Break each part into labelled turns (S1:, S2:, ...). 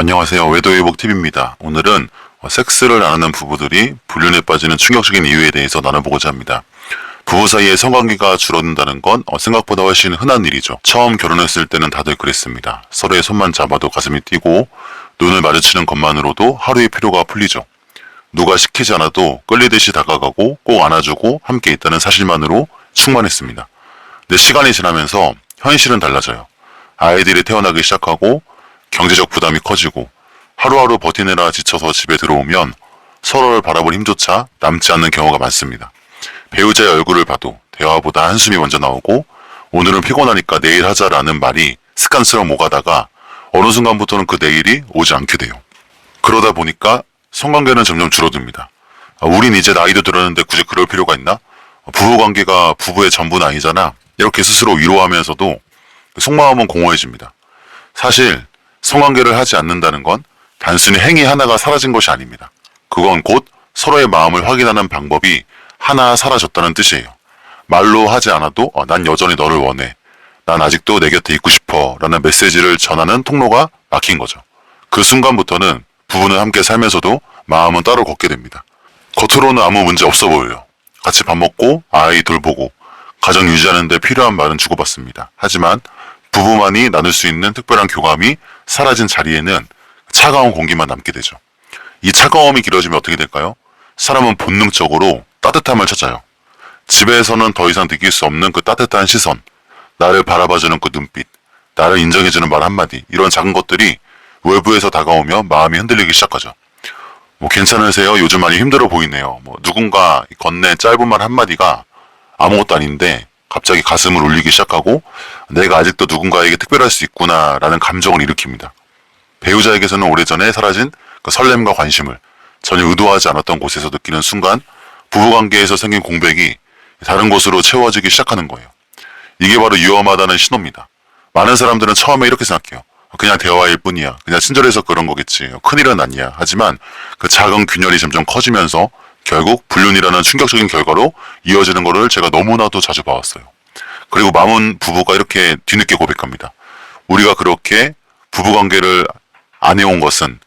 S1: 안녕하세요. 외도회복TV입니다. 오늘은 섹스를 안 하는 부부들이 불륜에 빠지는 충격적인 이유에 대해서 나눠보고자 합니다. 부부 사이에 성관계가 줄어든다는 건 생각보다 훨씬 흔한 일이죠. 처음 결혼했을 때는 다들 그랬습니다. 서로의 손만 잡아도 가슴이 뛰고 눈을 마주치는 것만으로도 하루의 피로가 풀리죠. 누가 시키지 않아도 끌리듯이 다가가고 꼭 안아주고 함께 있다는 사실만으로 충만했습니다. 근데 시간이 지나면서 현실은 달라져요. 아이들이 태어나기 시작하고 경제적 부담이 커지고 하루하루 버티느라 지쳐서 집에 들어오면 서로를 바라볼 힘조차 남지 않는 경우가 많습니다. 배우자의 얼굴을 봐도 대화보다 한숨이 먼저 나오고 오늘은 피곤하니까 내일 하자라는 말이 습관처럼 오가다가 어느 순간부터는 그 내일이 오지 않게 돼요. 그러다 보니까 성관계는 점점 줄어듭니다. 우린 이제 나이도 들었는데 굳이 그럴 필요가 있나? 부부관계가 부부의 전부는 아니잖아. 이렇게 스스로 위로하면서도 속마음은 공허해집니다. 사실 성관계를 하지 않는다는 건 단순히 행위 하나가 사라진 것이 아닙니다. 그건 곧 서로의 마음을 확인하는 방법이 하나 사라졌다는 뜻이에요. 말로 하지 않아도 난 여전히 너를 원해. 난 아직도 내 곁에 있고 싶어. 라는 메시지를 전하는 통로가 막힌 거죠. 그 순간부터는 부부는 함께 살면서도 마음은 따로 걷게 됩니다. 겉으로는 아무 문제 없어 보여요. 같이 밥 먹고 아이 돌보고 가정 유지하는 데 필요한 말은 주고받습니다. 하지만 부부만이 나눌 수 있는 특별한 교감이 사라진 자리에는 차가운 공기만 남게 되죠. 이 차가움이 길어지면 어떻게 될까요? 사람은 본능적으로 따뜻함을 찾아요. 집에서는 더 이상 느낄 수 없는 그 따뜻한 시선, 나를 바라봐주는 그 눈빛, 나를 인정해주는 말 한마디, 이런 작은 것들이 외부에서 다가오면 마음이 흔들리기 시작하죠. 괜찮으세요? 요즘 많이 힘들어 보이네요. 누군가 건넨 짧은 말 한마디가 아무것도 아닌데 갑자기 가슴을 울리기 시작하고 내가 아직도 누군가에게 특별할 수 있구나 라는 감정을 일으킵니다. 배우자에게서는 오래전에 사라진 그 설렘과 관심을 전혀 의도하지 않았던 곳에서 느끼는 순간 부부관계에서 생긴 공백이 다른 곳으로 채워지기 시작하는 거예요. 이게 바로 위험하다는 신호입니다. 많은 사람들은 처음에 이렇게 생각해요. 그냥 대화일 뿐이야. 그냥 친절해서 그런 거겠지. 큰일은 아니야. 하지만 그 작은 균열이 점점 커지면서 결국 불륜이라는 충격적인 결과로 이어지는 것을 제가 너무나도 자주 봐왔어요. 그리고 많은 부부가 이렇게 뒤늦게 고백합니다. 우리가 그렇게 부부관계를 안 해온 것은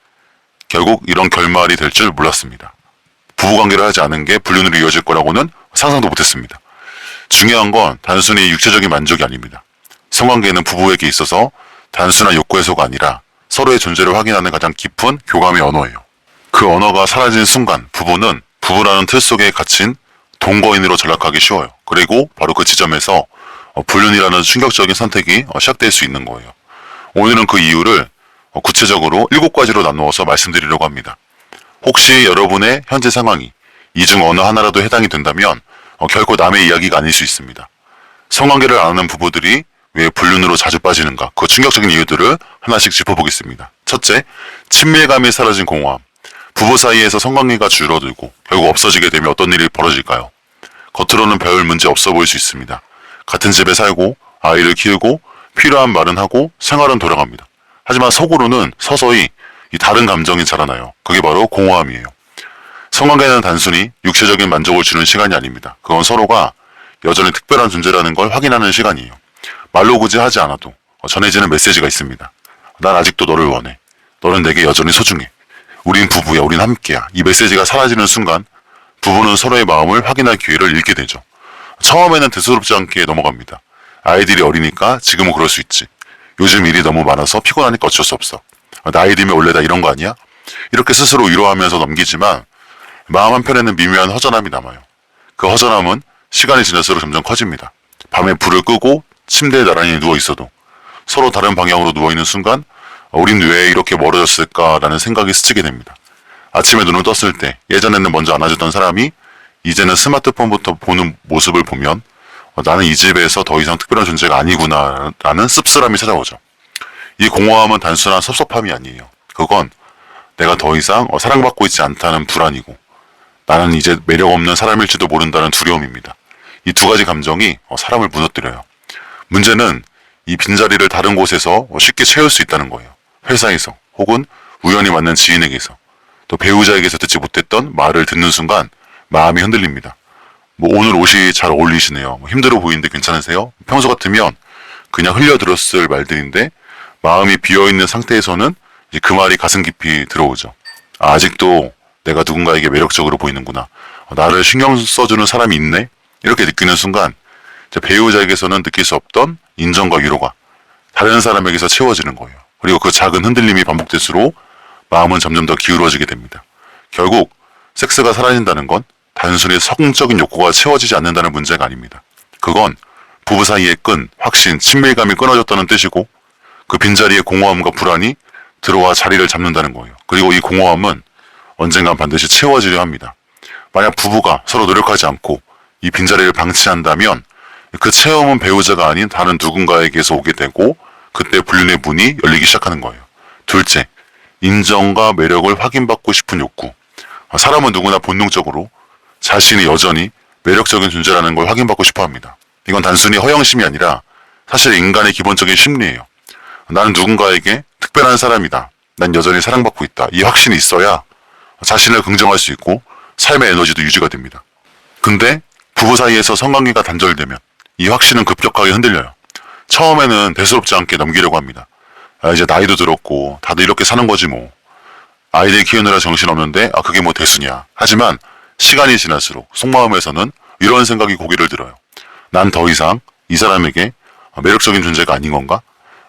S1: 결국 이런 결말이 될 줄 몰랐습니다. 부부관계를 하지 않은 게 불륜으로 이어질 거라고는 상상도 못했습니다. 중요한 건 단순히 육체적인 만족이 아닙니다. 성관계는 부부에게 있어서 단순한 욕구 해소가 아니라 서로의 존재를 확인하는 가장 깊은 교감의 언어예요. 그 언어가 사라진 순간 부부는 부부라는 틀 속에 갇힌 동거인으로 전락하기 쉬워요. 그리고 바로 그 지점에서 불륜이라는 충격적인 선택이 시작될 수 있는 거예요. 오늘은 그 이유를 구체적으로 7가지로 나누어서 말씀드리려고 합니다. 혹시 여러분의 현재 상황이 이 중 어느 하나라도 해당이 된다면 결코 남의 이야기가 아닐 수 있습니다. 성관계를 안 하는 부부들이 왜 불륜으로 자주 빠지는가, 그 충격적인 이유들을 하나씩 짚어보겠습니다. 첫째, 친밀감이 사라진 공허함. 부부 사이에서 성관계가 줄어들고 결국 없어지게 되면 어떤 일이 벌어질까요? 겉으로는 별 문제 없어 보일 수 있습니다. 같은 집에 살고 아이를 키우고 필요한 말은 하고 생활은 돌아갑니다. 하지만 속으로는 서서히 이 다른 감정이 자라나요. 그게 바로 공허함이에요. 성관계는 단순히 육체적인 만족을 주는 시간이 아닙니다. 그건 서로가 여전히 특별한 존재라는 걸 확인하는 시간이에요. 말로 굳이 하지 않아도 전해지는 메시지가 있습니다. 난 아직도 너를 원해. 너는 내게 여전히 소중해. 우린 부부야. 우린 함께야. 이 메시지가 사라지는 순간 부부는 서로의 마음을 확인할 기회를 잃게 되죠. 처음에는 대수롭지 않게 넘어갑니다. 아이들이 어리니까 지금은 그럴 수 있지. 요즘 일이 너무 많아서 피곤하니까 어쩔 수 없어. 나이 들면 원래 다 이런 거 아니야? 이렇게 스스로 위로하면서 넘기지만 마음 한편에는 미묘한 허전함이 남아요. 그 허전함은 시간이 지날수록 점점 커집니다. 밤에 불을 끄고 침대에 나란히 누워있어도 서로 다른 방향으로 누워있는 순간 우린 왜 이렇게 멀어졌을까라는 생각이 스치게 됩니다. 아침에 눈을 떴을 때 예전에는 먼저 안아주던 사람이 이제는 스마트폰부터 보는 모습을 보면 나는 이 집에서 더 이상 특별한 존재가 아니구나 라는 씁쓸함이 찾아오죠. 이 공허함은 단순한 섭섭함이 아니에요. 그건 내가 더 이상 사랑받고 있지 않다는 불안이고 나는 이제 매력 없는 사람일지도 모른다는 두려움입니다. 이 두 가지 감정이 사람을 무너뜨려요. 문제는 이 빈자리를 다른 곳에서 쉽게 채울 수 있다는 거예요. 회사에서 혹은 우연히 만난 지인에게서 또 배우자에게서 듣지 못했던 말을 듣는 순간 마음이 흔들립니다. 오늘 옷이 잘 어울리시네요. 힘들어 보이는데 괜찮으세요? 평소 같으면 그냥 흘려들었을 말들인데 마음이 비어있는 상태에서는 이제 그 말이 가슴 깊이 들어오죠. 아, 아직도 내가 누군가에게 매력적으로 보이는구나. 나를 신경 써주는 사람이 있네? 이렇게 느끼는 순간 배우자에게서는 느낄 수 없던 인정과 위로가 다른 사람에게서 채워지는 거예요. 그리고 그 작은 흔들림이 반복될수록 마음은 점점 더 기울어지게 됩니다. 결국 섹스가 사라진다는 건 단순히 성적인 욕구가 채워지지 않는다는 문제가 아닙니다. 그건 부부 사이의 끈, 확신, 친밀감이 끊어졌다는 뜻이고 그 빈자리에 공허함과 불안이 들어와 자리를 잡는다는 거예요. 그리고 이 공허함은 언젠간 반드시 채워지려 합니다. 만약 부부가 서로 노력하지 않고 이 빈자리를 방치한다면 그 체험은 배우자가 아닌 다른 누군가에게서 오게 되고 그때 불륜의 문이 열리기 시작하는 거예요. 둘째, 인정과 매력을 확인받고 싶은 욕구. 사람은 누구나 본능적으로 자신이 여전히 매력적인 존재라는 걸 확인받고 싶어 합니다. 이건 단순히 허영심이 아니라 사실 인간의 기본적인 심리예요. 나는 누군가에게 특별한 사람이다. 난 여전히 사랑받고 있다. 이 확신이 있어야 자신을 긍정할 수 있고 삶의 에너지도 유지가 됩니다. 근데 부부 사이에서 성관계가 단절되면 이 확신은 급격하게 흔들려요. 처음에는 대수롭지 않게 넘기려고 합니다. 아, 이제 나이도 들었고 다들 이렇게 사는 거지 뭐. 아이들 키우느라 정신없는데 그게 뭐 대수냐. 하지만 시간이 지날수록 속마음에서는 이런 생각이 고개를 들어요. 난 더 이상 이 사람에게 매력적인 존재가 아닌 건가?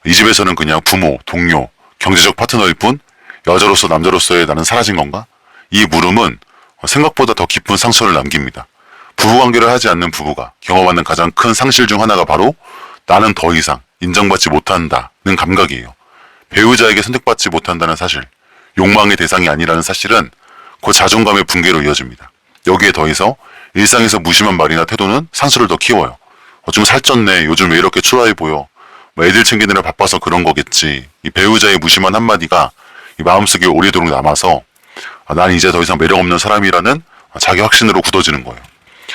S1: 이 집에서는 그냥 부모, 동료, 경제적 파트너일 뿐 여자로서 남자로서의 나는 사라진 건가? 이 물음은 생각보다 더 깊은 상처를 남깁니다. 부부관계를 하지 않는 부부가 경험하는 가장 큰 상실 중 하나가 바로 나는 더 이상 인정받지 못한다는 감각이에요. 배우자에게 선택받지 못한다는 사실, 욕망의 대상이 아니라는 사실은 그 자존감의 붕괴로 이어집니다. 여기에 더해서 일상에서 무심한 말이나 태도는 상처를 더 키워요. 좀 살쪘네, 요즘 왜 이렇게 초라해 보여, 애들 챙기느라 바빠서 그런 거겠지. 이 배우자의 무심한 한마디가 이 마음속에 오래도록 남아서 난 이제 더 이상 매력 없는 사람이라는 자기 확신으로 굳어지는 거예요.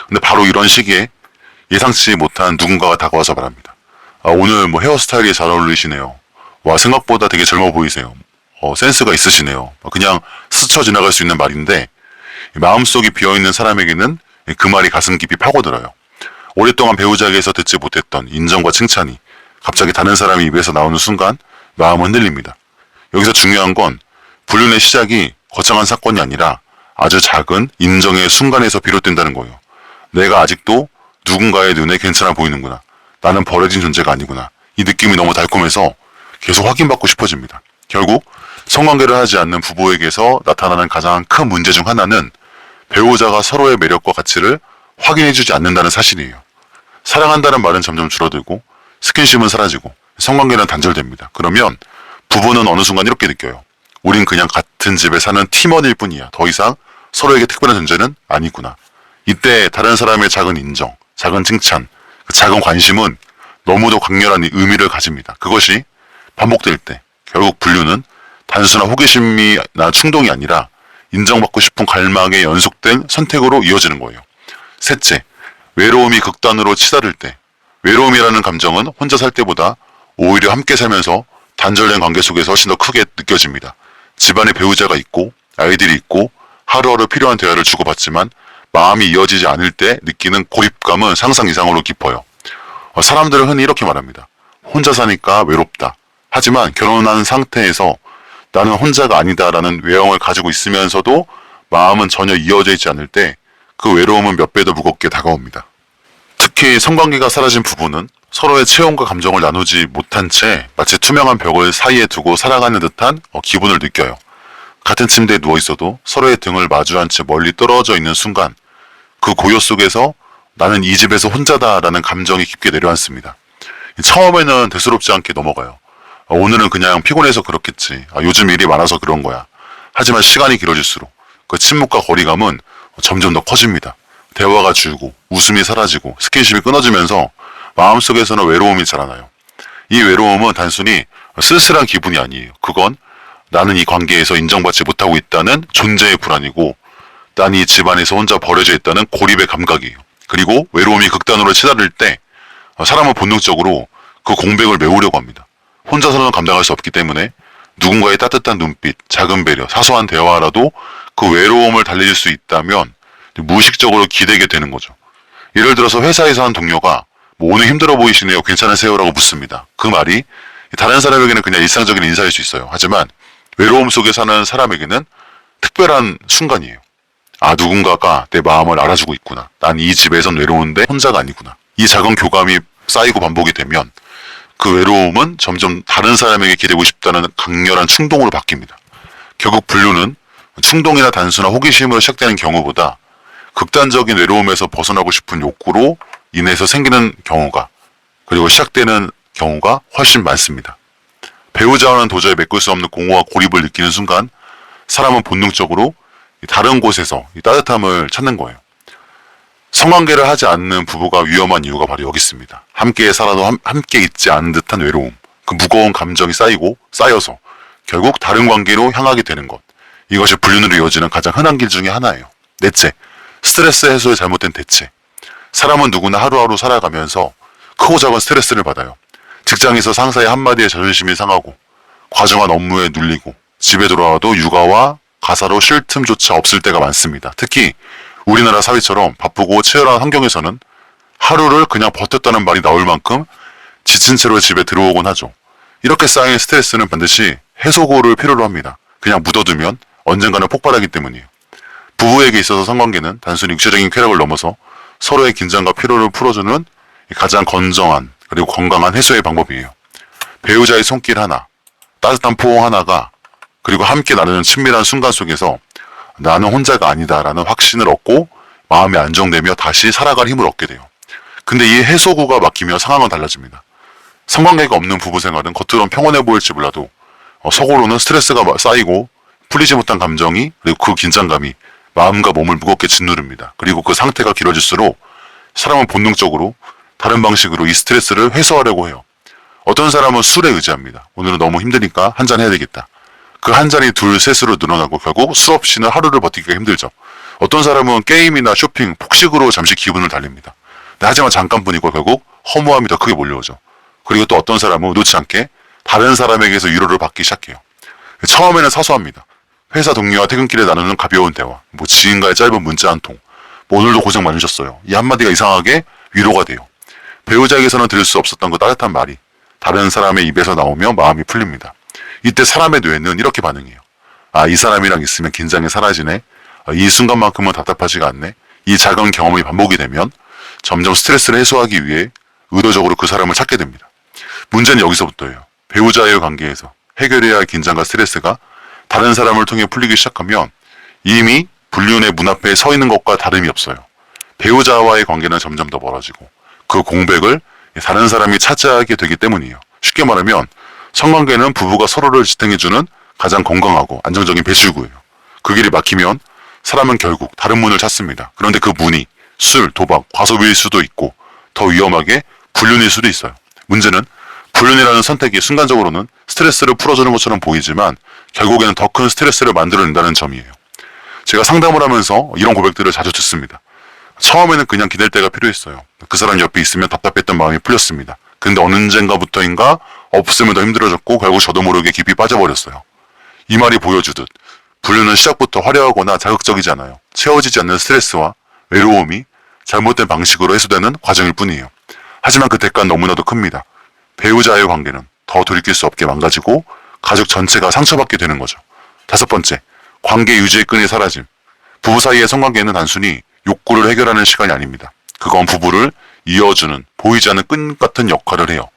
S1: 근데 바로 이런 시기에 예상치 못한 누군가가 다가와서 말합니다. 오늘 뭐 헤어스타일이 잘 어울리시네요. 와, 생각보다 되게 젊어 보이세요. 센스가 있으시네요. 그냥 스쳐 지나갈 수 있는 말인데 마음속이 비어있는 사람에게는 그 말이 가슴 깊이 파고들어요. 오랫동안 배우자에게서 듣지 못했던 인정과 칭찬이 갑자기 다른 사람의 입에서 나오는 순간 마음은 흔들립니다. 여기서 중요한 건 불륜의 시작이 거창한 사건이 아니라 아주 작은 인정의 순간에서 비롯된다는 거예요. 내가 아직도 누군가의 눈에 괜찮아 보이는구나. 나는 버려진 존재가 아니구나. 이 느낌이 너무 달콤해서 계속 확인받고 싶어집니다. 결국 성관계를 하지 않는 부부에게서 나타나는 가장 큰 문제 중 하나는 배우자가 서로의 매력과 가치를 확인해주지 않는다는 사실이에요. 사랑한다는 말은 점점 줄어들고 스킨십은 사라지고 성관계는 단절됩니다. 그러면 부부는 어느 순간 이렇게 느껴요. 우린 그냥 같은 집에 사는 팀원일 뿐이야. 더 이상 서로에게 특별한 존재는 아니구나. 이때 다른 사람의 작은 인정, 작은 칭찬, 그 작은 관심은 너무도 강렬한 의미를 가집니다. 그것이 반복될 때 결국 불륜은 단순한 호기심이나 충동이 아니라 인정받고 싶은 갈망의 연속된 선택으로 이어지는 거예요. 셋째, 외로움이 극단으로 치달을 때. 외로움이라는 감정은 혼자 살 때보다 오히려 함께 살면서 단절된 관계 속에서 훨씬 더 크게 느껴집니다. 집안에 배우자가 있고 아이들이 있고 하루하루 필요한 대화를 주고받지만 마음이 이어지지 않을 때 느끼는 고립감은 상상 이상으로 깊어요. 사람들은 흔히 이렇게 말합니다. 혼자 사니까 외롭다. 하지만 결혼한 상태에서 나는 혼자가 아니다라는 외형을 가지고 있으면서도 마음은 전혀 이어져 있지 않을 때 그 외로움은 몇 배 더 무겁게 다가옵니다. 특히 성관계가 사라진 부부는 서로의 체험과 감정을 나누지 못한 채 마치 투명한 벽을 사이에 두고 살아가는 듯한 기분을 느껴요. 같은 침대에 누워 있어도 서로의 등을 마주한 채 멀리 떨어져 있는 순간 그 고요 속에서 나는 이 집에서 혼자다라는 감정이 깊게 내려앉습니다. 처음에는 대수롭지 않게 넘어가요. 오늘은 그냥 피곤해서 그렇겠지. 요즘 일이 많아서 그런 거야. 하지만 시간이 길어질수록 그 침묵과 거리감은 점점 더 커집니다. 대화가 줄고 웃음이 사라지고 스킨십이 끊어지면서 마음속에서는 외로움이 자라나요. 이 외로움은 단순히 쓸쓸한 기분이 아니에요. 그건 나는 이 관계에서 인정받지 못하고 있다는 존재의 불안이고 난 이 집안에서 혼자 버려져 있다는 고립의 감각이에요. 그리고 외로움이 극단으로 치달을 때 사람은 본능적으로 그 공백을 메우려고 합니다. 혼자서는 감당할 수 없기 때문에 누군가의 따뜻한 눈빛, 작은 배려, 사소한 대화라도 그 외로움을 달래줄 수 있다면 무의식적으로 기대게 되는 거죠. 예를 들어서 회사에서 한 동료가 뭐 오늘 힘들어 보이시네요. 괜찮으세요? 라고 묻습니다. 그 말이 다른 사람에게는 그냥 일상적인 인사일 수 있어요. 하지만 외로움 속에 사는 사람에게는 특별한 순간이에요. 아, 누군가가 내 마음을 알아주고 있구나. 난 이 집에선 외로운데 혼자가 아니구나. 이 작은 교감이 쌓이고 반복이 되면 그 외로움은 점점 다른 사람에게 기대고 싶다는 강렬한 충동으로 바뀝니다. 결국 분류는 충동이나 단순한 호기심으로 시작되는 경우보다 극단적인 외로움에서 벗어나고 싶은 욕구로 인해서 생기는 경우가, 그리고 시작되는 경우가 훨씬 많습니다. 배우자와는 도저히 메꿀 수 없는 공허와 고립을 느끼는 순간 사람은 본능적으로 다른 곳에서 이 따뜻함을 찾는 거예요. 성관계를 하지 않는 부부가 위험한 이유가 바로 여기 있습니다. 함께 살아도 함께 있지 않은 듯한 외로움, 그 무거운 감정이 쌓여서 결국 다른 관계로 향하게 되는 것. 이것이 불륜으로 이어지는 가장 흔한 길 중에 하나예요. 넷째, 스트레스 해소의 잘못된 대체. 사람은 누구나 하루하루 살아가면서 크고 작은 스트레스를 받아요. 직장에서 상사의 한마디에 자존심이 상하고, 과중한 업무에 눌리고, 집에 돌아와도 육아와 가사로 쉴 틈조차 없을 때가 많습니다. 특히 우리나라 사회처럼 바쁘고 치열한 환경에서는 하루를 그냥 버텼다는 말이 나올 만큼 지친 채로 집에 들어오곤 하죠. 이렇게 쌓인 스트레스는 반드시 해소고를 필요로 합니다. 그냥 묻어두면 언젠가는 폭발하기 때문이에요. 부부에게 있어서 성관계는 단순히 육체적인 쾌락을 넘어서 서로의 긴장과 피로를 풀어주는 가장 건정한 그리고 건강한 해소의 방법이에요. 배우자의 손길 하나, 따뜻한 포옹 하나가, 그리고 함께 나누는 친밀한 순간 속에서 나는 혼자가 아니다라는 확신을 얻고 마음이 안정되며 다시 살아갈 힘을 얻게 돼요. 근데 이 해소구가 막히며 상황은 달라집니다. 성관계가 없는 부부 생활은 겉으론 평온해 보일지 몰라도 속으로는 스트레스가 쌓이고 풀리지 못한 감정이, 그리고 그 긴장감이 마음과 몸을 무겁게 짓누릅니다. 그리고 그 상태가 길어질수록 사람은 본능적으로 다른 방식으로 이 스트레스를 해소하려고 해요. 어떤 사람은 술에 의지합니다. 오늘은 너무 힘드니까 한잔 해야 되겠다. 그 한 잔이 둘, 셋으로 늘어나고 결국 술 없이는 하루를 버티기가 힘들죠. 어떤 사람은 게임이나 쇼핑, 폭식으로 잠시 기분을 달립니다. 하지만 잠깐뿐이고 결국 허무함이 더 크게 몰려오죠. 그리고 또 어떤 사람은 놓지 않게 다른 사람에게서 위로를 받기 시작해요. 처음에는 사소합니다. 회사 동료와 퇴근길에 나누는 가벼운 대화, 지인과의 짧은 문자 한 통, 오늘도 고생 많으셨어요. 이 한마디가 이상하게 위로가 돼요. 배우자에게서는 들을 수 없었던 그 따뜻한 말이 다른 사람의 입에서 나오며 마음이 풀립니다. 이때 사람의 뇌는 이렇게 반응해요. 아, 이 사람이랑 있으면 긴장이 사라지네. 이 순간만큼은 답답하지가 않네. 이 작은 경험이 반복이 되면 점점 스트레스를 해소하기 위해 의도적으로 그 사람을 찾게 됩니다. 문제는 여기서부터예요. 배우자의 관계에서 해결해야 할 긴장과 스트레스가 다른 사람을 통해 풀리기 시작하면 이미 불륜의 문 앞에 서 있는 것과 다름이 없어요. 배우자와의 관계는 점점 더 멀어지고 그 공백을 다른 사람이 차지하게 되기 때문이에요. 쉽게 말하면 성관계는 부부가 서로를 지탱해주는 가장 건강하고 안정적인 배출구예요. 그 길이 막히면 사람은 결국 다른 문을 찾습니다. 그런데 그 문이 술, 도박, 과소비일 수도 있고 더 위험하게 불륜일 수도 있어요. 문제는 불륜이라는 선택이 순간적으로는 스트레스를 풀어주는 것처럼 보이지만 결국에는 더 큰 스트레스를 만들어낸다는 점이에요. 제가 상담을 하면서 이런 고백들을 자주 듣습니다. 처음에는 그냥 기댈 때가 필요했어요. 그 사람 옆에 있으면 답답했던 마음이 풀렸습니다. 근데 언젠가부터인가 없으면 더 힘들어졌고 결국 저도 모르게 깊이 빠져버렸어요. 이 말이 보여주듯 불륜은 시작부터 화려하거나 자극적이지 않아요. 채워지지 않는 스트레스와 외로움이 잘못된 방식으로 해소되는 과정일 뿐이에요. 하지만 그 대가는 너무나도 큽니다. 배우자의 관계는 더 돌이킬 수 없게 망가지고 가족 전체가 상처받게 되는 거죠. 다섯 번째, 관계 유지의 끈이 사라짐. 부부 사이의 성관계는 단순히 욕구를 해결하는 시간이 아닙니다. 그건 부부를 이어주는 보이지 않는 끈 같은 역할을 해요.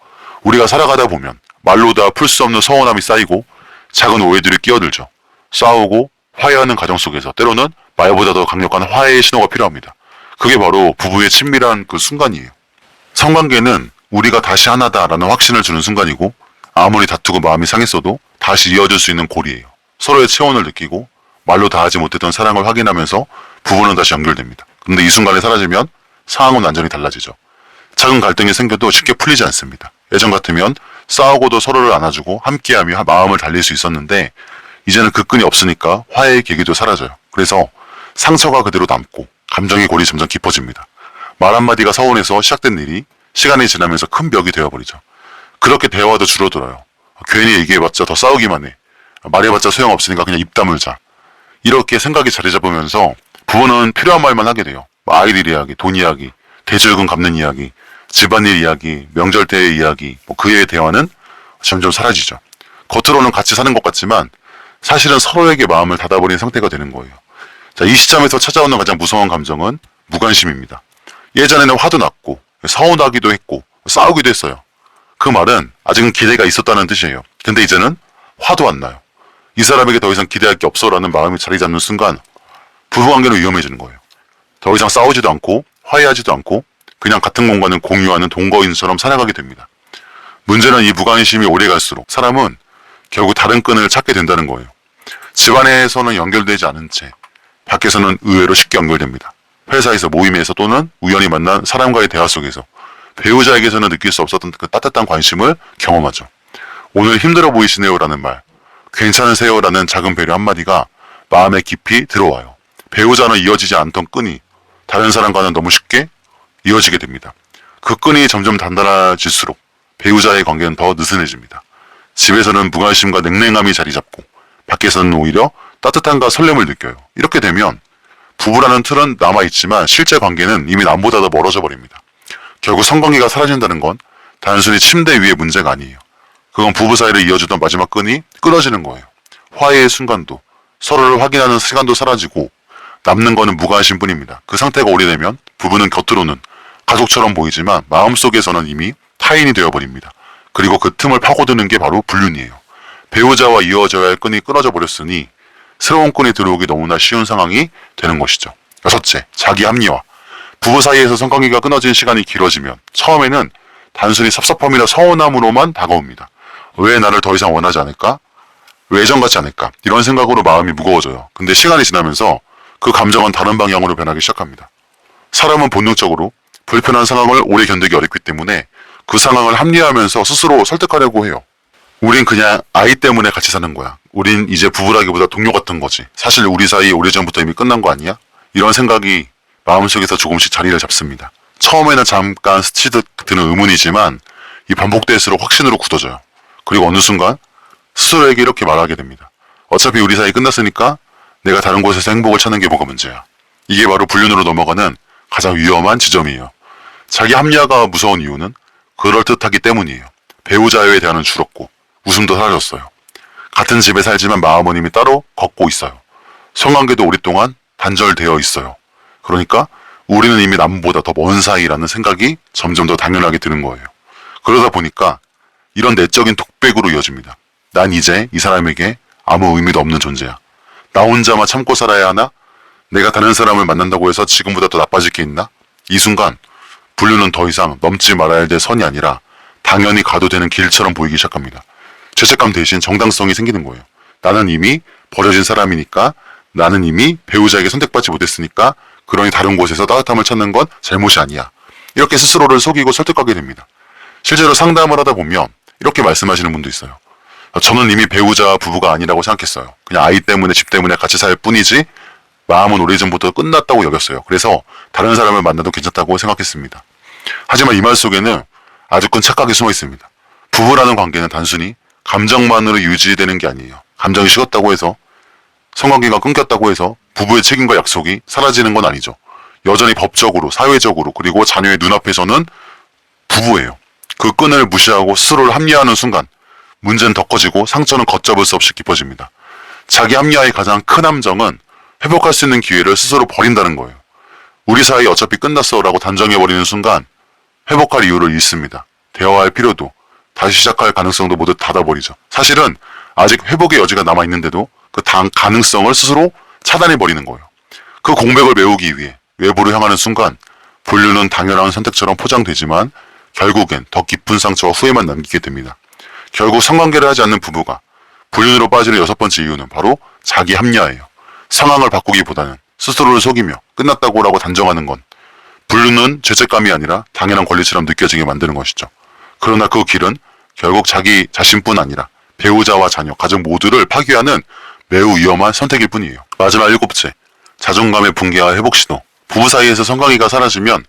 S1: 우리가 살아가다 보면 말로 다 풀 수 없는 서운함이 쌓이고 작은 오해들이 끼어들죠. 싸우고 화해하는 과정 속에서 때로는 말보다 더 강력한 화해의 신호가 필요합니다. 그게 바로 부부의 친밀한 그 순간이에요. 성관계는 우리가 다시 하나다라는 확신을 주는 순간이고 아무리 다투고 마음이 상했어도 다시 이어질 수 있는 고리예요. 서로의 체온을 느끼고 말로 다하지 못했던 사랑을 확인하면서 부부는 다시 연결됩니다. 근데 이 순간이 사라지면 상황은 완전히 달라지죠. 작은 갈등이 생겨도 쉽게 풀리지 않습니다. 예전 같으면 싸우고도 서로를 안아주고 함께하며 마음을 달릴 수 있었는데 이제는 그 끈이 없으니까 화해의 계기도 사라져요. 그래서 상처가 그대로 남고 감정의 골이 점점 깊어집니다. 말 한마디가 서운해서 시작된 일이 시간이 지나면서 큰 벽이 되어버리죠. 그렇게 대화도 줄어들어요. 괜히 얘기해봤자 더 싸우기만 해. 말해봤자 소용없으니까 그냥 입 다물자. 이렇게 생각이 자리 잡으면서 부부는 필요한 말만 하게 돼요. 아이들 이야기, 돈 이야기, 대출금 갚는 이야기, 집안일 이야기, 명절 때의 이야기, 그 외의 대화는 점점 사라지죠. 겉으로는 같이 사는 것 같지만 사실은 서로에게 마음을 닫아버린 상태가 되는 거예요. 자, 이 시점에서 찾아오는 가장 무서운 감정은 무관심입니다. 예전에는 화도 났고 서운하기도 했고 싸우기도 했어요. 그 말은 아직은 기대가 있었다는 뜻이에요. 근데 이제는 화도 안 나요. 이 사람에게 더 이상 기대할 게 없어라는 마음이 자리 잡는 순간 부부관계는 위험해지는 거예요. 더 이상 싸우지도 않고 화해하지도 않고 그냥 같은 공간을 공유하는 동거인처럼 살아가게 됩니다. 문제는 이 무관심이 오래 갈수록 사람은 결국 다른 끈을 찾게 된다는 거예요. 집안에서는 연결되지 않은 채 밖에서는 의외로 쉽게 연결됩니다. 회사에서, 모임에서 또는 우연히 만난 사람과의 대화 속에서 배우자에게서는 느낄 수 없었던 그 따뜻한 관심을 경험하죠. 오늘 힘들어 보이시네요 라는 말, 괜찮으세요 라는 작은 배려 한마디가 마음에 깊이 들어와요. 배우자는 이어지지 않던 끈이 다른 사람과는 너무 쉽게 이어지게 됩니다. 그 끈이 점점 단단해질수록 배우자의 관계는 더 느슨해집니다. 집에서는 무관심과 냉랭함이 자리 잡고 밖에서는 오히려 따뜻함과 설렘을 느껴요. 이렇게 되면 부부라는 틀은 남아있지만 실제 관계는 이미 남보다 더 멀어져 버립니다. 결국 성관계가 사라진다는 건 단순히 침대 위의 문제가 아니에요. 그건 부부 사이를 이어주던 마지막 끈이 끊어지는 거예요. 화해의 순간도, 서로를 확인하는 시간도 사라지고 남는 거는 무관심뿐입니다. 그 상태가 오래되면 부부는 겉으로는 가족처럼 보이지만 마음속에서는 이미 타인이 되어버립니다. 그리고 그 틈을 파고드는 게 바로 불륜이에요. 배우자와 이어져야 할 끈이 끊어져 버렸으니 새로운 끈이 들어오기 너무나 쉬운 상황이 되는 것이죠. 여섯째, 자기 합리화. 부부 사이에서 성관계가 끊어진 시간이 길어지면 처음에는 단순히 섭섭함이나 서운함으로만 다가옵니다. 왜 나를 더 이상 원하지 않을까? 왜 예전 같지 않을까? 이런 생각으로 마음이 무거워져요. 근데 시간이 지나면서 그 감정은 다른 방향으로 변하기 시작합니다. 사람은 본능적으로 불편한 상황을 오래 견디기 어렵기 때문에 그 상황을 합리화하면서 스스로 설득하려고 해요. 우린 그냥 아이 때문에 같이 사는 거야. 우린 이제 부부라기보다 동료 같은 거지. 사실 우리 사이 오래전부터 이미 끝난 거 아니야? 이런 생각이 마음속에서 조금씩 자리를 잡습니다. 처음에는 잠깐 스치듯 드는 의문이지만 이 반복될수록 확신으로 굳어져요. 그리고 어느 순간 스스로에게 이렇게 말하게 됩니다. 어차피 우리 사이 끝났으니까 내가 다른 곳에서 행복을 찾는 게 뭐가 문제야. 이게 바로 불륜으로 넘어가는 가장 위험한 지점이에요. 자기 합리화가 무서운 이유는 그럴듯하기 때문이에요. 배우자에 대한은 줄었고 웃음도 사라졌어요. 같은 집에 살지만 마음은 이미 따로 걷고 있어요. 성관계도 오랫동안 단절되어 있어요. 그러니까 우리는 이미 남보다 더 먼 사이라는 생각이 점점 더 당연하게 드는 거예요. 그러다 보니까 이런 내적인 독백으로 이어집니다. 난 이제 이 사람에게 아무 의미도 없는 존재야. 나 혼자만 참고 살아야 하나? 내가 다른 사람을 만난다고 해서 지금보다 더 나빠질 게 있나? 이 순간 불륜은 더 이상 넘지 말아야 될 선이 아니라 당연히 가도 되는 길처럼 보이기 시작합니다. 죄책감 대신 정당성이 생기는 거예요. 나는 이미 버려진 사람이니까, 나는 이미 배우자에게 선택받지 못했으니까, 그러니 다른 곳에서 따뜻함을 찾는 건 잘못이 아니야. 이렇게 스스로를 속이고 설득하게 됩니다. 실제로 상담을 하다 보면 이렇게 말씀하시는 분도 있어요. 저는 이미 배우자와 부부가 아니라고 생각했어요. 그냥 아이 때문에 집 때문에 같이 살 뿐이지 마음은 오래전부터 끝났다고 여겼어요. 그래서 다른 사람을 만나도 괜찮다고 생각했습니다. 하지만 이 말 속에는 아주 큰 착각이 숨어 있습니다. 부부라는 관계는 단순히 감정만으로 유지되는 게 아니에요. 감정이 식었다고 해서, 성관계가 끊겼다고 해서 부부의 책임과 약속이 사라지는 건 아니죠. 여전히 법적으로, 사회적으로, 그리고 자녀의 눈앞에서는 부부예요. 그 끈을 무시하고 스스로를 합리화하는 순간 문제는 더 커지고 상처는 걷잡을 수 없이 깊어집니다. 자기 합리화의 가장 큰 함정은 회복할 수 있는 기회를 스스로 버린다는 거예요. 우리 사이 어차피 끝났어 라고 단정해버리는 순간 회복할 이유를 잃습니다. 대화할 필요도, 다시 시작할 가능성도 모두 닫아버리죠. 사실은 아직 회복의 여지가 남아있는데도 그 가능성을 스스로 차단해버리는 거예요. 그 공백을 메우기 위해 외부로 향하는 순간 불륜은 당연한 선택처럼 포장되지만 결국엔 더 깊은 상처와 후회만 남기게 됩니다. 결국 성관계를 하지 않는 부부가 불륜으로 빠지는 여섯 번째 이유는 바로 자기 합리화예요. 상황을 바꾸기보다는 스스로를 속이며 끝났다고라고 단정하는 건 불륜은 죄책감이 아니라 당연한 권리처럼 느껴지게 만드는 것이죠. 그러나 그 길은 결국 자기 자신뿐 아니라 배우자와 자녀, 가족 모두를 파괴하는 매우 위험한 선택일 뿐이에요. 마지막 일곱째, 자존감의 붕괴와 회복 시도. 부부 사이에서 성관계가 사라지면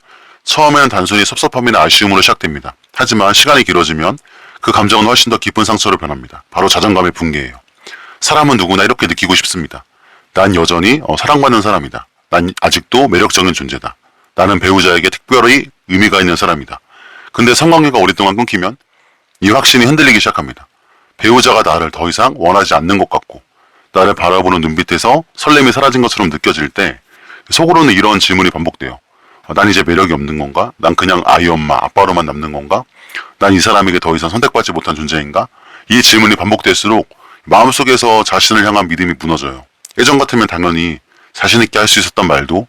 S1: 처음에는 단순히 섭섭함이나 아쉬움으로 시작됩니다. 하지만 시간이 길어지면 그 감정은 훨씬 더 깊은 상처로 변합니다. 바로 자존감의 붕괴예요. 사람은 누구나 이렇게 느끼고 싶습니다. 난 여전히 사랑받는 사람이다. 난 아직도 매력적인 존재다. 나는 배우자에게 특별히 의미가 있는 사람이다. 근데 성관계가 오랫동안 끊기면 이 확신이 흔들리기 시작합니다. 배우자가 나를 더 이상 원하지 않는 것 같고, 나를 바라보는 눈빛에서 설렘이 사라진 것처럼 느껴질 때 속으로는 이런 질문이 반복돼요. 난 이제 매력이 없는 건가? 난 그냥 아이 엄마, 아빠로만 남는 건가? 난 이 사람에게 더 이상 선택받지 못한 존재인가? 이 질문이 반복될수록 마음속에서 자신을 향한 믿음이 무너져요. 예전 같으면 당연히 자신 있게 할 수 있었던 말도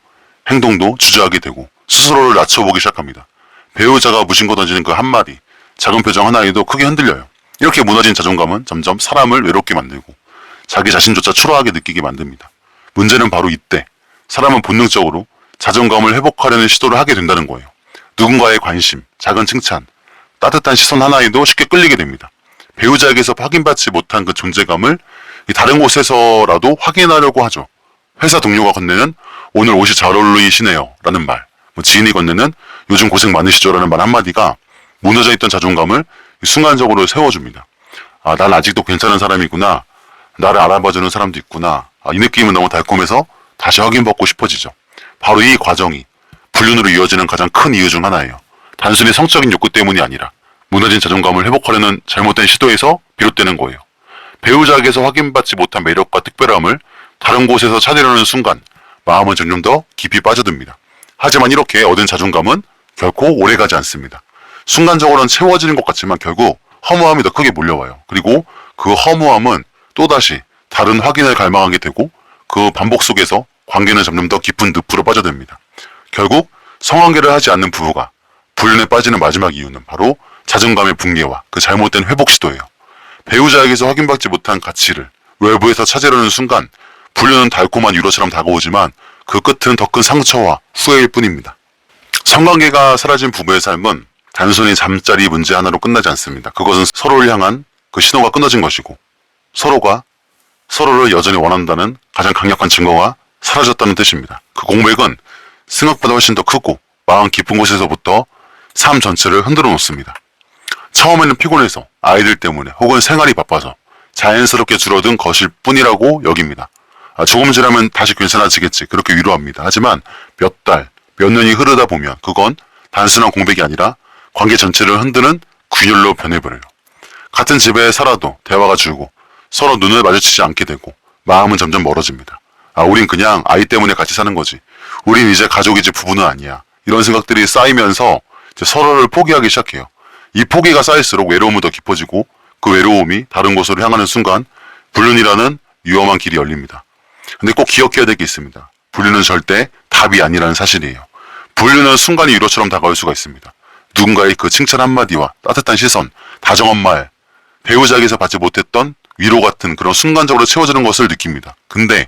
S1: 행동도 주저하게 되고 스스로를 낮춰보기 시작합니다. 배우자가 무심코 던지는 그 한마디, 작은 표정 하나에도 크게 흔들려요. 이렇게 무너진 자존감은 점점 사람을 외롭게 만들고 자기 자신조차 초라하게 느끼게 만듭니다. 문제는 바로 이때 사람은 본능적으로 자존감을 회복하려는 시도를 하게 된다는 거예요. 누군가의 관심, 작은 칭찬, 따뜻한 시선 하나에도 쉽게 끌리게 됩니다. 배우자에게서 확인받지 못한 그 존재감을 다른 곳에서라도 확인하려고 하죠. 회사 동료가 건네는 오늘 옷이 잘 어울리시네요 라는 말, 지인이 건네는 요즘 고생 많으시죠 라는 말 한마디가 무너져 있던 자존감을 순간적으로 세워줍니다. 아, 난 아직도 괜찮은 사람이구나. 나를 알아봐주는 사람도 있구나. 이 느낌은 너무 달콤해서 다시 확인받고 싶어지죠. 바로 이 과정이 불륜으로 이어지는 가장 큰 이유 중 하나예요. 단순히 성적인 욕구 때문이 아니라 무너진 자존감을 회복하려는 잘못된 시도에서 비롯되는 거예요. 배우자에게서 확인받지 못한 매력과 특별함을 다른 곳에서 찾으려는 순간 마음은 점점 더 깊이 빠져듭니다. 하지만 이렇게 얻은 자존감은 결코 오래가지 않습니다. 순간적으로는 채워지는 것 같지만 결국 허무함이 더 크게 몰려와요. 그리고 그 허무함은 또다시 다른 확인을 갈망하게 되고 그 반복 속에서 관계는 점점 더 깊은 늪으로 빠져듭니다. 결국 성관계를 하지 않는 부부가 불륜에 빠지는 마지막 이유는 바로 자존감의 붕괴와 그 잘못된 회복 시도예요. 배우자에게서 확인받지 못한 가치를 외부에서 찾으려는 순간 불륜은 달콤한 위로처럼 다가오지만 그 끝은 더 큰 상처와 후회일 뿐입니다. 성관계가 사라진 부부의 삶은 단순히 잠자리 문제 하나로 끝나지 않습니다. 그것은 서로를 향한 그 신호가 끊어진 것이고 서로가 서로를 여전히 원한다는 가장 강력한 증거가 사라졌다는 뜻입니다. 그 공백은 생각보다 훨씬 더 크고 마음 깊은 곳에서부터 삶 전체를 흔들어 놓습니다. 처음에는 피곤해서 아이들 때문에 혹은 생활이 바빠서 자연스럽게 줄어든 것일 뿐이라고 여깁니다. 조금 지나면 다시 괜찮아지겠지 그렇게 위로합니다. 하지만 몇 달, 몇 년이 흐르다 보면 그건 단순한 공백이 아니라 관계 전체를 흔드는 균열로 변해버려요. 같은 집에 살아도 대화가 줄고 서로 눈을 마주치지 않게 되고 마음은 점점 멀어집니다. 우린 그냥 아이 때문에 같이 사는 거지. 우린 이제 가족이지 부부는 아니야. 이런 생각들이 쌓이면서 이제 서로를 포기하기 시작해요. 이 포기가 쌓일수록 외로움은 더 깊어지고 그 외로움이 다른 곳으로 향하는 순간 불륜이라는 위험한 길이 열립니다. 근데 꼭 기억해야 될 게 있습니다. 불륜은 절대 답이 아니라는 사실이에요. 불륜은 순간의 위로처럼 다가올 수가 있습니다. 누군가의 그 칭찬 한마디와 따뜻한 시선, 다정한 말, 배우자에게서 받지 못했던 위로 같은 그런 순간적으로 채워지는 것을 느낍니다. 근데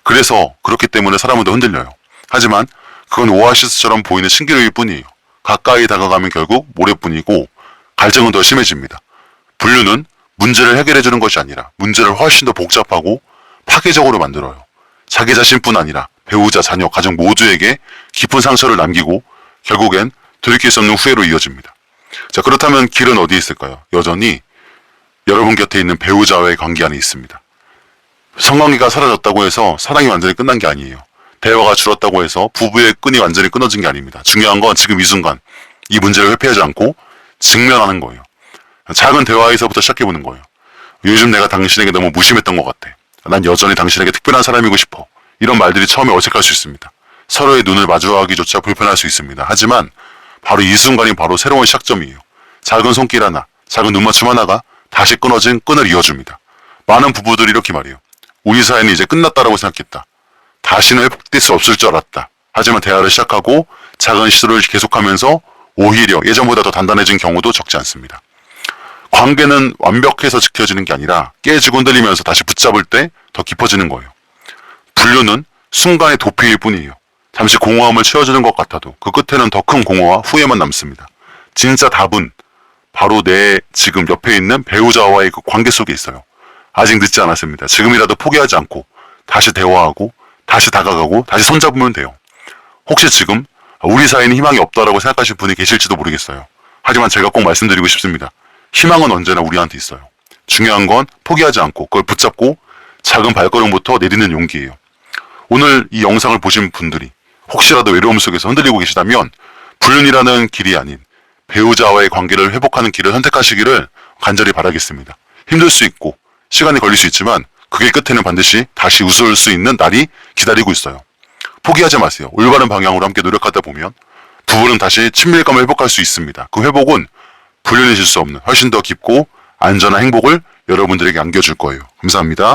S1: 그래서 그렇기 때문에 사람은 더 흔들려요. 하지만 그건 오아시스처럼 보이는 신기루일 뿐이에요. 가까이 다가가면 결국 모래뿐이고 갈증은 더 심해집니다. 불륜은 문제를 해결해주는 것이 아니라 문제를 훨씬 더 복잡하고 파괴적으로 만들어요. 자기 자신뿐 아니라 배우자, 자녀, 가족 모두에게 깊은 상처를 남기고 결국엔 돌이킬 수 없는 후회로 이어집니다. 자, 그렇다면 길은 어디에 있을까요? 여전히 여러분 곁에 있는 배우자와의 관계 안에 있습니다. 성관계가 사라졌다고 해서 사랑이 완전히 끝난 게 아니에요. 대화가 줄었다고 해서 부부의 끈이 완전히 끊어진 게 아닙니다. 중요한 건 지금 이 순간 이 문제를 회피하지 않고 직면하는 거예요. 작은 대화에서부터 시작해보는 거예요. 요즘 내가 당신에게 너무 무심했던 것 같아. 난 여전히 당신에게 특별한 사람이고 싶어. 이런 말들이 처음에 어색할 수 있습니다. 서로의 눈을 마주하기조차 불편할 수 있습니다. 하지만 바로 이 순간이 바로 새로운 시작점이에요. 작은 손길 하나, 작은 눈맞춤 하나가 다시 끊어진 끈을 이어줍니다. 많은 부부들이 이렇게 말해요. 우리 사이는 이제 끝났다라고 생각했다. 다시는 회복될 수 없을 줄 알았다. 하지만 대화를 시작하고 작은 시도를 계속하면서 오히려 예전보다 더 단단해진 경우도 적지 않습니다. 관계는 완벽해서 지켜지는 게 아니라 깨지고 흔들리면서 다시 붙잡을 때 더 깊어지는 거예요. 불륜은 순간의 도피일 뿐이에요. 잠시 공허함을 채워주는 것 같아도 그 끝에는 더 큰 공허와 후회만 남습니다. 진짜 답은 바로 내 지금 옆에 있는 배우자와의 그 관계 속에 있어요. 아직 늦지 않았습니다. 지금이라도 포기하지 않고 다시 대화하고 다시 다가가고 다시 손잡으면 돼요. 혹시 지금 우리 사이에는 희망이 없다라고 생각하시는 분이 계실지도 모르겠어요. 하지만 제가 꼭 말씀드리고 싶습니다. 희망은 언제나 우리한테 있어요. 중요한 건 포기하지 않고 그걸 붙잡고 작은 발걸음부터 내딛는 용기예요. 오늘 이 영상을 보신 분들이 혹시라도 외로움 속에서 흔들리고 계시다면 불륜이라는 길이 아닌 배우자와의 관계를 회복하는 길을 선택하시기를 간절히 바라겠습니다. 힘들 수 있고 시간이 걸릴 수 있지만 그 길 끝에는 반드시 다시 웃을 수 있는 날이 기다리고 있어요. 포기하지 마세요. 올바른 방향으로 함께 노력하다 보면 부부는 다시 친밀감을 회복할 수 있습니다. 그 회복은 불륜해질 수 없는 훨씬 더 깊고 안전한 행복을 여러분들에게 안겨줄 거예요. 감사합니다.